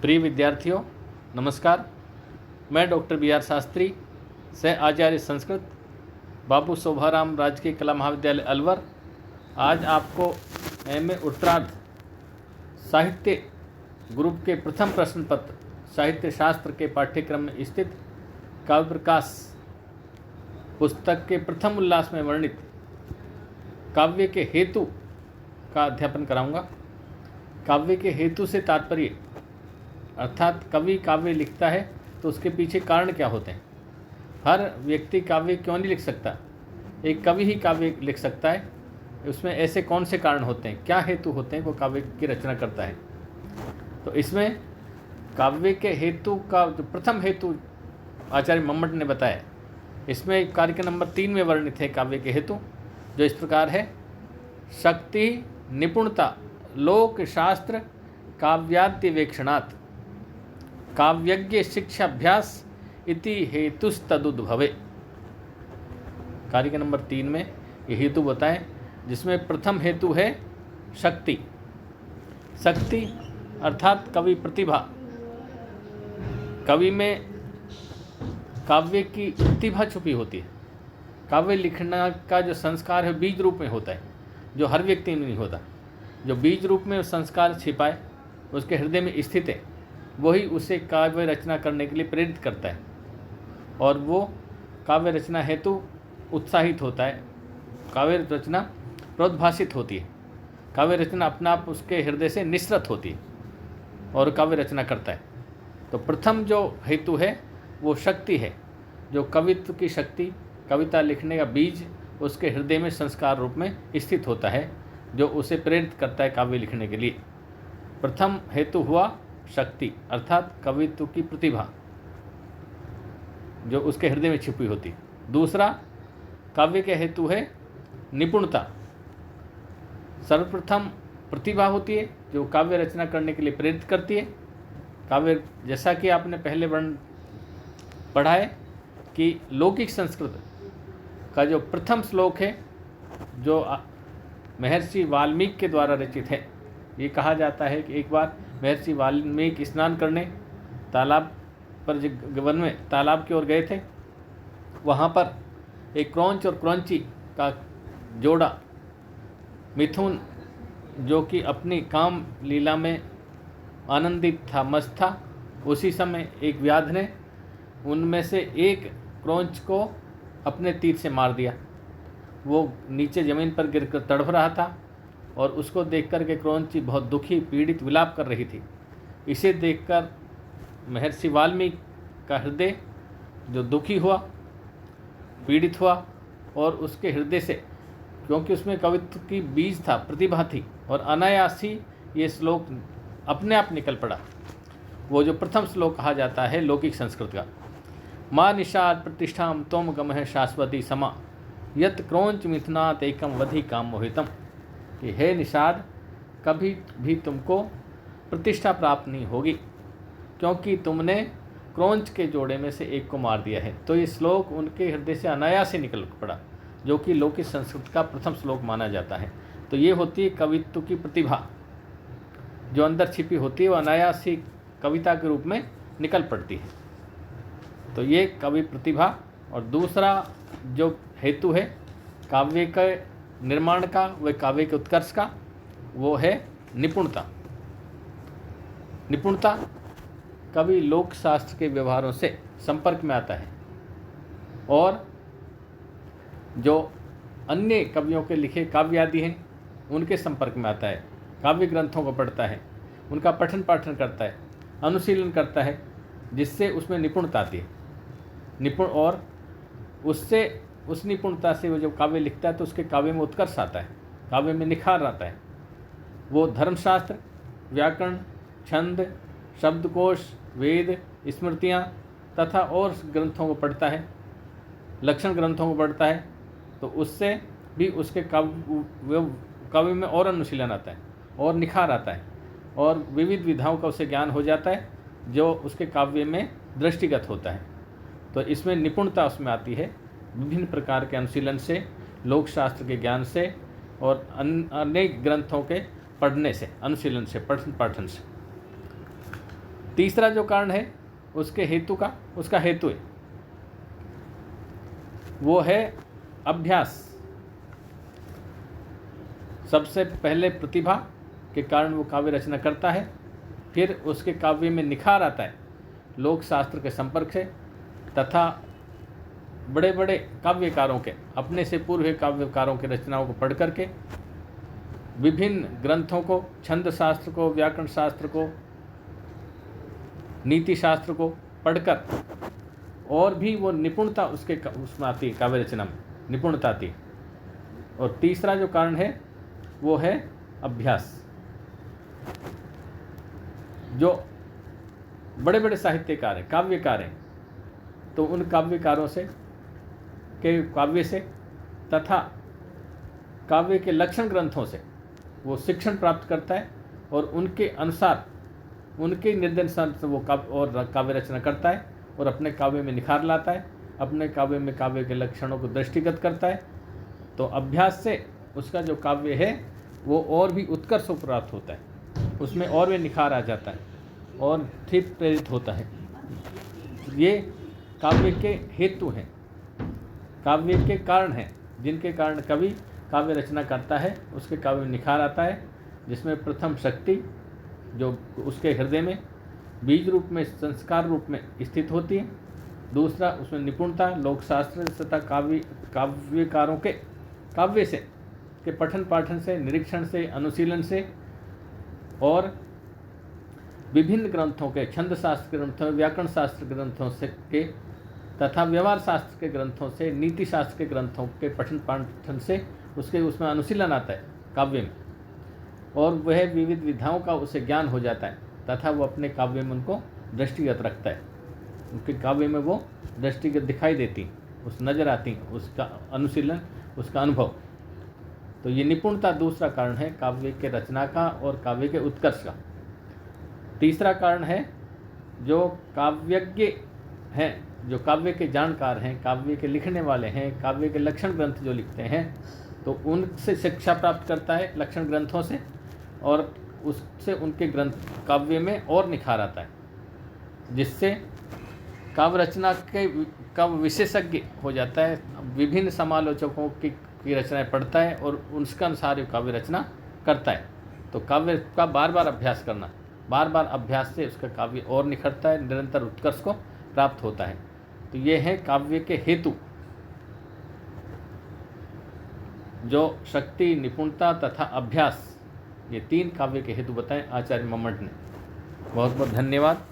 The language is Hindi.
प्रिय विद्यार्थियों, नमस्कार। मैं डॉक्टर बी आर शास्त्री, सह आचार्य संस्कृत, बाबू शोभाराम राजकीय कला महाविद्यालय अलवर, आज आपको एमए उत्तरार्ध साहित्य ग्रुप के प्रथम प्रश्न पत्र साहित्य शास्त्र के पाठ्यक्रम में स्थित काव्य प्रकाश पुस्तक के प्रथम उल्लास में वर्णित काव्य के हेतु का अध्यापन कराऊंगा। काव्य के हेतु से तात्पर्य अर्थात कवि काव्य लिखता है तो उसके पीछे कारण क्या होते हैं। हर व्यक्ति काव्य क्यों नहीं लिख सकता, एक कवि ही काव्य लिख सकता है। उसमें ऐसे कौन से कारण होते हैं, क्या हेतु होते हैं वो काव्य की रचना करता है। तो इसमें काव्य के हेतु का जो प्रथम हेतु आचार्य मम्मट ने बताया, इसमें कार्य के नंबर 3 में वर्णित है काव्य के हेतु, जो इस प्रकार है। शक्ति निपुणता लोक शास्त्र काव्याद्यवेक्षणात् काव्यज्ञ शिक्षाभ्यास इति हेतुस्तदुद्भवे। कार्य के नंबर 3 में ये हेतु बताएं, जिसमें प्रथम हेतु है शक्ति। शक्ति अर्थात कवि प्रतिभा। कवि में काव्य की प्रतिभा छुपी होती है। काव्य लिखना का जो संस्कार है बीज रूप में होता है, जो हर व्यक्ति में नहीं होता। जो बीज रूप में संस्कार छिपाए उसके हृदय में स्थित है, वही उसे काव्य रचना करने के लिए प्रेरित करता है और वो काव्य रचना हेतु उत्साहित होता है। काव्य रचना प्रोद्भासित होती है। काव्य रचना अपना आप उसके हृदय से निसृत होती है और काव्य रचना करता है। तो प्रथम जो हेतु है वो शक्ति है, जो कवित्व की शक्ति, कविता लिखने का बीज उसके हृदय में संस्कार रूप में स्थित होता है, जो उसे प्रेरित करता है काव्य लिखने के लिए। प्रथम हेतु हुआ शक्ति अर्थात कवित्व की प्रतिभा जो उसके हृदय में छिपी होती है। दूसरा काव्य के हेतु है निपुणता। सर्वप्रथम प्रतिभा होती है जो काव्य रचना करने के लिए प्रेरित करती है। काव्य जैसा कि आपने पहले वर्ण पढ़ा है कि लौकिक संस्कृत का जो प्रथम श्लोक है, जो महर्षि वाल्मीकि के द्वारा रचित है। ये कहा जाता है कि एक बार महर्षि वाल्मीकि स्नान करने तालाब पर वन में तालाब की ओर गए थे। वहाँ पर एक क्रौंच और क्रौंची का जोड़ा मिथुन, जो कि अपनी काम लीला में आनंदित था, मस्त था। उसी समय एक व्याध ने उनमें से एक क्रौंच को अपने तीर से मार दिया। वो नीचे ज़मीन पर गिरकर तड़फ रहा था और उसको देखकर के क्रौंची बहुत दुखी, पीड़ित विलाप कर रही थी। इसे देखकर महर्षि वाल्मीकि का हृदय जो दुखी हुआ, पीड़ित हुआ और उसके हृदय से, क्योंकि उसमें कवित्व की बीज था, प्रतिभा थी और अनायास ही ये श्लोक अपने आप निकल पड़ा। वो जो प्रथम श्लोक कहा जाता है लौकिक संस्कृत का, माँ निषाद प्रतिष्ठाम तोम गमह शाश्वती समा यत क्रौंच मिथुनात एकम वधि काम मोहितम। कि हे निषाद, कभी भी तुमको प्रतिष्ठा प्राप्त नहीं होगी क्योंकि तुमने क्रौंच के जोड़े में से एक को मार दिया है। तो ये श्लोक उनके हृदय से अनायास से निकल पड़ा, जो कि लौकिक संस्कृत का प्रथम श्लोक माना जाता है। तो ये होती है कवित्व की प्रतिभा, जो अंदर छिपी होती है, वो अनायास ही कविता के रूप में निकल पड़ती है। तो ये कवि प्रतिभा। और दूसरा जो हेतु है काव्य के निर्माण का, वह काव्य के उत्कर्ष का, वो है निपुणता। निपुणता कवि लोक शास्त्र के व्यवहारों से संपर्क में आता है और जो अन्य कवियों के लिखे काव्य आदि हैं उनके संपर्क में आता है। काव्य ग्रंथों को पढ़ता है, उनका पठन पाठन करता है, अनुशीलन करता है, जिससे उसमें निपुणता आती है। निपुण और उससे उस निपुणता से वो जब काव्य लिखता है तो उसके काव्य में उत्कर्ष आता है, काव्य में निखार आता है। वो धर्मशास्त्र, व्याकरण, छंद, शब्दकोश, वेद, स्मृतियाँ तथा और ग्रंथों को पढ़ता है, लक्षण ग्रंथों को पढ़ता है। तो उससे भी उसके काव्य में और अनुशीलन आता है और निखार आता है और विविध विधाओं का उसे ज्ञान हो जाता है, जो उसके काव्य में दृष्टिगत होता है। तो इसमें निपुणता उसमें आती है विभिन्न प्रकार के अनुशीलन से, लोक शास्त्र के ज्ञान से और अनेक ग्रंथों के पढ़ने से, अनुशीलन से, पठन पाठन से। तीसरा जो कारण है उसके हेतु का, उसका हेतु है वो है अभ्यास। सबसे पहले प्रतिभा के कारण वो काव्य रचना करता है, फिर उसके काव्य में निखार आता है लोक शास्त्र के संपर्क से तथा बड़े बड़े काव्यकारों के, अपने से पूर्व के काव्यकारों की रचनाओं को पढ़ करके, विभिन्न ग्रंथों को, छंद शास्त्र को, व्याकरण शास्त्र को, नीति शास्त्र को पढ़कर और भी वो निपुणता उसके उसमें आती है, काव्य रचना में निपुणता आती है। और तीसरा जो कारण है वो है अभ्यास। जो बड़े बड़े साहित्यकार हैं, काव्यकार हैं, तो उन काव्यकारों से के काव्य से तथा काव्य के लक्षण ग्रंथों से वो शिक्षण प्राप्त करता है और उनके अनुसार, उनके निर्देशानुसार से वो काव्य रचना करता है और अपने काव्य में निखार लाता है, अपने काव्य में काव्य के लक्षणों को दृष्टिगत करता है। तो अभ्यास से उसका जो काव्य है वो और भी उत्कर्ष प्राप्त होता है, उसमें और भी निखार आ जाता है और ठीक प्रेरित होता है। ये काव्य के हेतु हैं, काव्य के कारण हैं, जिनके कारण कवि काव्य रचना करता है, उसके काव्य में निखार आता है, जिसमें प्रथम शक्ति जो उसके हृदय में बीज रूप में, संस्कार रूप में स्थित होती है। दूसरा उसमें निपुणता, लोकशास्त्र तथा काव्यकारों के काव्य से के पठन पाठन से, निरीक्षण से, अनुशीलन से और विभिन्न ग्रंथों के, छंद शास्त्र ग्रंथों, व्याकरण शास्त्र ग्रंथों से के तथा व्यवहार शास्त्र के ग्रंथों से, नीति शास्त्र के ग्रंथों के पठन पाठन से उसमें अनुशीलन आता है काव्य में, और वह विविध विधाओं का उसे ज्ञान हो जाता है तथा वो अपने काव्य में उनको दृष्टिगत रखता है। उनके काव्य में वो दृष्टिगत दिखाई देती, उस नज़र आती, उसका अनुशीलन, उसका अनुभव। तो ये निपुणता दूसरा कारण है काव्य के रचना का और काव्य के उत्कर्ष का। तीसरा कारण है जो काव्यज्ञ हैं, जो काव्य के जानकार हैं, काव्य के लिखने वाले हैं, काव्य के लक्षण ग्रंथ जो लिखते हैं, तो उनसे शिक्षा प्राप्त करता है लक्षण ग्रंथों से, और उससे उनके ग्रंथ काव्य में और निखार आता है, जिससे काव्य रचना का विशेषज्ञ हो जाता है। विभिन्न समालोचकों की रचनाएं पढ़ता है और उसका अनुसार काव्य रचना करता है। तो काव्य का बार बार अभ्यास करना, बार बार अभ्यास से उसका काव्य और निखरता है, निरंतर उत्कर्ष को प्राप्त होता है। तो ये है काव्य के हेतु, जो शक्ति, निपुणता तथा अभ्यास, ये तीन काव्य के हेतु बताएं आचार्य मम्मट ने। बहुत बहुत धन्यवाद।